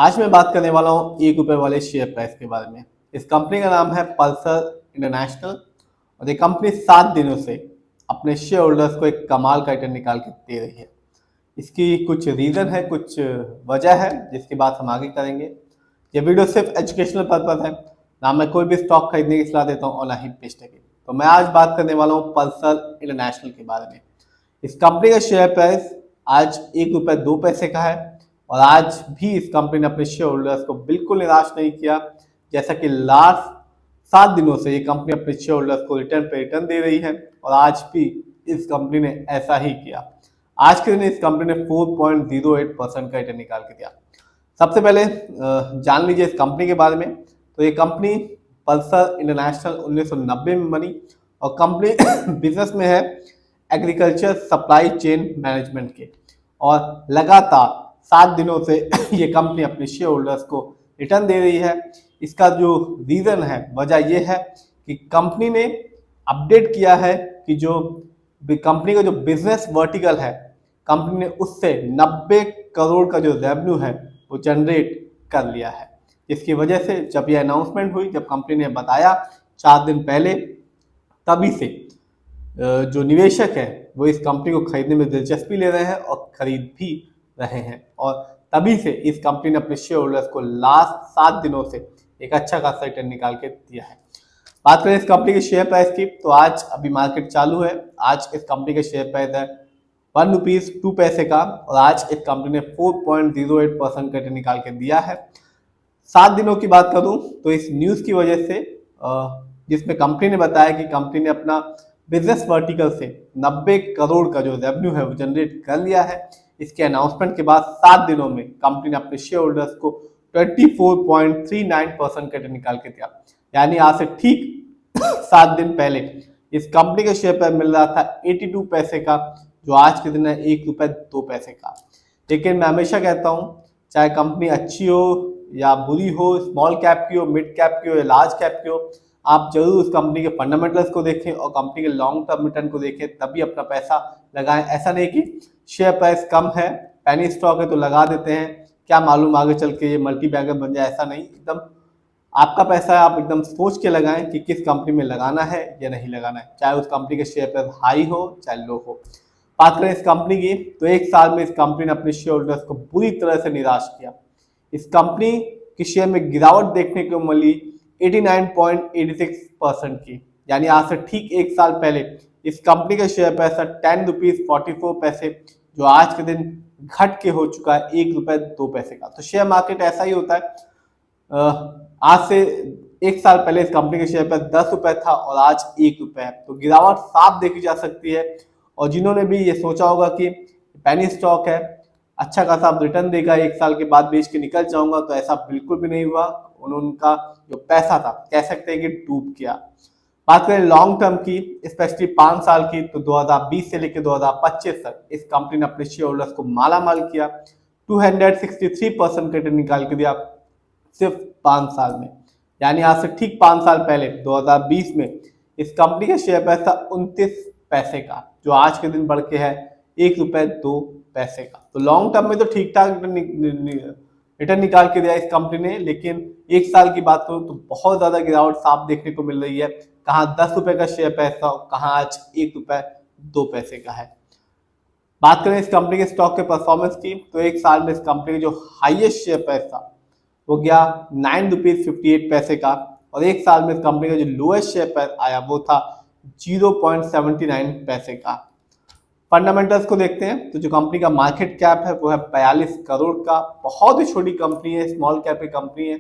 आज मैं बात करने वाला हूँ ₹1 वाले शेयर प्राइस के बारे में। इस कंपनी का नाम है पल्सर इंटरनेशनल और ये कंपनी 7 दिनों से अपने शेयर होल्डर्स को एक कमाल का रिटर्न निकाल के दे रही है। इसकी कुछ रीज़न है, कुछ वजह है जिसकी बात हम आगे करेंगे। ये वीडियो सिर्फ एजुकेशनल पर्पज़ है, ना मैं कोई भी स्टॉक खरीदने की सलाह देता हूँ और ना ही बेचने की। तो मैं आज बात करने वाला हूँ पल्सर इंटरनेशनल के बारे में। इस कंपनी का शेयर प्राइस आज ₹1.02 का है और आज भी इस कंपनी ने अपने शेयर होल्डर्स को बिल्कुल निराश नहीं किया। जैसा कि लास्ट 7 दिनों से ये कंपनी अपने शेयर होल्डर्स को रिटर्न पे रिटर्न दे रही है और आज भी इस कंपनी ने ऐसा ही किया। आज के दिन इस कंपनी ने 4.08% का रिटर्न निकाल के दिया। सबसे पहले जान लीजिए इस कंपनी के बारे में। तो ये कंपनी पल्सर इंटरनेशनल 1990 में बनी और कंपनी बिजनेस में है एग्रीकल्चर सप्लाई चेन मैनेजमेंट के और लगातार 7 दिनों से ये कंपनी अपने शेयर होल्डर्स को रिटर्न दे रही है। इसका जो रीज़न है, वजह ये है कि कंपनी ने अपडेट किया है कि जो कंपनी का जो बिजनेस वर्टिकल है, कंपनी ने उससे 90 करोड़ का जो रेवेन्यू है वो जनरेट कर लिया है। इसकी वजह से जब ये अनाउंसमेंट हुई, जब कंपनी ने बताया 4 दिन पहले, तभी से जो निवेशक है वो इस कंपनी को खरीदने में दिलचस्पी ले रहे हैं और खरीद भी रहे हैं और तभी से इस कंपनी ने अपने शेयर होल्डर्स को लास्ट 7 दिनों से एक अच्छा खासा रिटर्न निकाल के दिया है। बात करें इस कंपनी के शेयर प्राइस की, तो आज अभी मार्केट चालू है। आज इस कंपनी का शेयर प्राइस है ₹1.02 का और आज इस कंपनी ने 4.08% का रिटर्न निकाल के दिया है। 7 दिनों की बात करूं तो इस न्यूज़ की वजह से जिसमें कंपनी ने बताया कि कंपनी ने अपना बिजनेस वर्टिकल से 90 करोड़ का जो रेवेन्यू है वो जनरेट कर लिया है। इसके अनाउंसमेंट के बाद 7 दिनों में कंपनी ने अपने शेयर होल्डर्स को 24.39% का रिटर्न निकाल के दिया। यानी आज से ठीक 7 दिन पहले इस कंपनी के शेयर पर मिल रहा था 82 पैसे का, जो आज के दिन है ₹1.02 का। लेकिन मैं हमेशा कहता हूँ, चाहे कंपनी अच्छी हो या बुरी हो, स्मॉल कैप की हो, मिड कैप की हो या लार्ज कैप की हो, आप जरूर उस कंपनी के फंडामेंटल्स को देखें और कंपनी के लॉन्ग टर्म रिटर्न को देखें, तभी अपना पैसा लगाएं। ऐसा नहीं कि शेयर प्राइस कम है, पेनी स्टॉक है तो लगा देते हैं, क्या मालूम आगे चल के ये मल्टी बैगर बन जाए। ऐसा नहीं, एकदम आपका पैसा है, आप एकदम सोच के लगाएं कि किस कंपनी में लगाना है या नहीं लगाना है, चाहे उस कंपनी के शेयर प्राइस हाई हो चाहे लो हो। बात करें इस कंपनी की, तो एक साल में इस कंपनी ने अपने शेयर होल्डर्स को बुरी तरह से निराश किया। इस कंपनी के शेयर में गिरावट देखने को मिली 89.86% की। यानी आज से ठीक एक साल पहले इस कंपनी का शेयर प्राइस था ₹10.44, जो आज के दिन घट के हो चुका है ₹1.02 का। तो शेयर मार्केट ऐसा ही होता है। आज से एक साल पहले इस कंपनी का शेयर प्राइस ₹10 था और आज ₹1 है, तो गिरावट साफ देखी जा सकती है। और जिन्होंने भी ये सोचा होगा कि पेनी स्टॉक है, अच्छा खासा रिटर्न देगा, एक साल के बाद बेच के निकल जाऊंगा, तो ऐसा बिल्कुल भी नहीं हुआ। उनका जो पैसा था, कह सकते हैं कि डूब गया। बात करें लॉन्ग टर्म की, स्पेशली 5 साल की, तो 2020 से लेकर 2025 तक इस कंपनी ने अपने शेयर होल्डर्स को माला माल किया। 263% का रिटर्न निकाल के दिया सिर्फ 5 साल में। यानी आज से ठीक 5 साल पहले 2020 में इस कंपनी का शेयर प्राइस था 29 पैसे का, जो आज के दिन बढ़ के है ₹1.02 का। तो लॉन्ग टर्म में तो ठीक ठाक रिटर्न निकाल के दिया इस कंपनी ने, लेकिन एक साल की बात करूं तो बहुत ज्यादा गिरावट साफ देखने को मिल रही है। कहाँ ₹10 का शेयर प्राइस था, कहाँ आज ₹1.02 का है। बात करें इस कंपनी के स्टॉक के परफॉर्मेंस की, तो एक साल में इस कंपनी का जो हाईएस्ट शेयर प्राइस था वो गया ₹9.58 का और एक साल में इस कंपनी का जो लोएस्ट शेयर प्राइस आया वो था ₹0.79 का। फंडामेंटल्स को देखते हैं, तो जो कंपनी का मार्केट कैप है वो है 42 करोड़ का। बहुत ही छोटी कंपनी है, स्मॉल कैप की कंपनी है,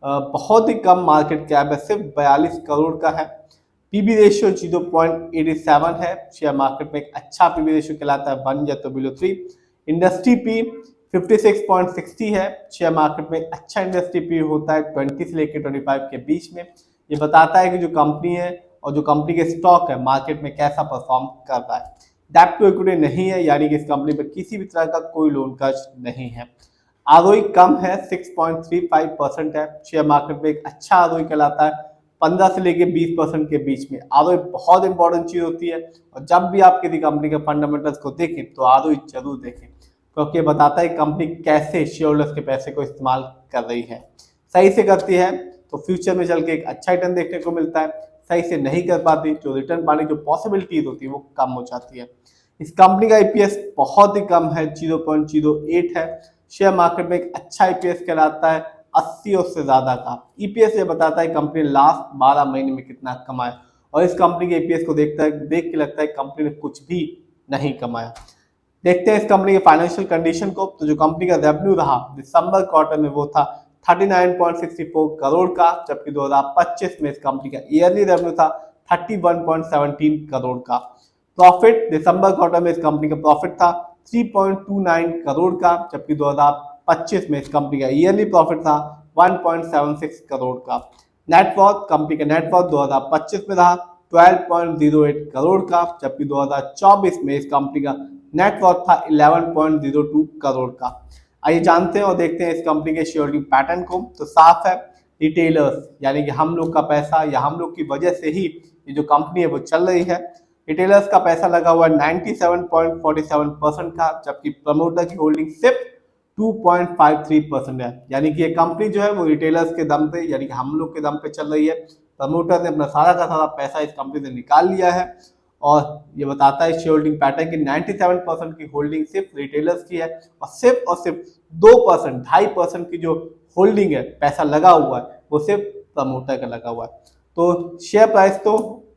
बहुत ही कम मार्केट कैप है, सिर्फ 42 करोड़ का है। पीबी रेशियो 0.87 है, शेयर मार्केट में एक अच्छा पीबी रेशियो कहलाता है, 1 या तो बिलो 3। इंडस्ट्री पी 56.60 है, शेयर मार्केट में अच्छा इंडस्ट्री पी होता है 20 से लेकर 25 के बीच में। ये बताता है कि जो कंपनी है और जो कंपनी के स्टॉक है मार्केट में कैसा परफॉर्म कर रहा है। डेब्ट टू इक्विटी नहीं है, यानी कि इस कंपनी पर किसी भी तरह का कोई लोन कर्ज नहीं है। आरओई कम है, 6.35% है, शेयर मार्केट में एक अच्छा आरओई कहलाता है 15 से लेके 20% के बीच में। आरओई बहुत इंपॉर्टेंट चीज होती है और जब भी आप किसी कंपनी के फंडामेंटल्स को देखें तो आरओई जरूर देखें। क्योंकि ये बताता है कंपनी कैसे शेयर होल्डर्स के पैसे को इस्तेमाल कर रही है। सही से करती है तो फ्यूचर में चल के एक अच्छा रिटर्न देखने को मिलता है, सही से नहीं कर पाती जो रिटर्न पाने की जो पॉसिबिलिटीज होती है वो कम हो जाती है। इस कंपनी का ईपीएस बहुत ही कम है, 0.08 है। शेयर मार्केट में एक अच्छा ईपीएस कहलाता है 80 और उससे ज्यादा का। ईपीएस ये बताता है कंपनी ने लास्ट 12 महीने में कितना कमाया, और इस कंपनी के ईपीएस को देख के लगता है कंपनी ने कुछ भी नहीं कमाया। देखते हैं इस कंपनी के फाइनेंशियल कंडीशन को। तो जो कंपनी का रेवेन्यू रहा दिसंबर क्वार्टर में वो था 39.64 करोड़ का, जबकि 2025 में इस कंपनी का ईयरली रेवेन्यू था 31.17 करोड़ का। प्रॉफिट दिसंबर क्वार्टर में इस कंपनी का प्रॉफिट था 3.29 करोड़ का, जबकि 2025 में इस कंपनी का ईयरली प्रॉफिट था 1.76 करोड़ का। नेटवर्थ, कंपनी का नेटवर्थ 2025 में रहा 12.08 करोड़ का, जबकि 2024 में इस कंपनी का नेटवर्थ था 11.02 करोड़ का। आइए जानते हैं और देखते हैं इस कंपनी के शेयर होल्डिंग पैटर्न को। तो साफ है, रिटेलर्स यानी कि हम लोग का पैसा या हम लोग की वजह से ही ये जो कंपनी है वो चल रही है। रिटेलर्स का पैसा लगा हुआ है 97.47% का, जबकि प्रमोटर की होल्डिंग सिर्फ 2.53% है। यानी कि ये कंपनी जो है वो रिटेलर्स के दम पे यानी कि हम लोग के दम पे चल रही है। प्रमोटर ने अपना सारा का सारा पैसा इस कंपनी से निकाल लिया है, और ये बताता है शेयर होल्डिंग पैटर्न की 97% की होल्डिंग सिर्फ रिटेलर्स की है, और सिर्फ 2%, 2.5% की जो होल्डिंग है, पैसा लगा हुआ है, वो सिर्फ प्रमोटर का लगा हुआ है। तो शेयर प्राइस तो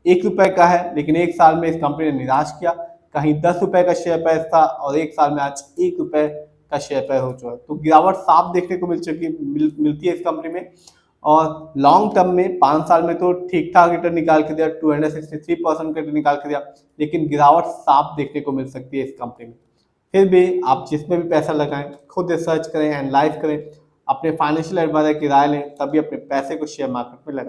1 रुपए का है, लेकिन एक साल में इस कंपनी ने निराश किया। कहीं 10 रुपए का शेयर प्राइस था और एक साल में आज 1 रुपए का शेयर प्राइस हो चुका है। तो गिरावट साफ देखने को मिलती है इस कंपनी में। और लॉन्ग टर्म में 5 साल में तो ठीक ठाक रिटर्न निकाल के दिया, 263% का रिटर्न निकाल के दिया, लेकिन गिरावट साफ देखने को मिल सकती है इस कंपनी में। फिर भी आप जिसमें भी पैसा लगाएं, खुद रिसर्च करें, एनालाइज करें, अपने फाइनेंशियल एडवाइजर की राय लें, तभी अपने पैसे को शेयर मार्केट में लगाएं।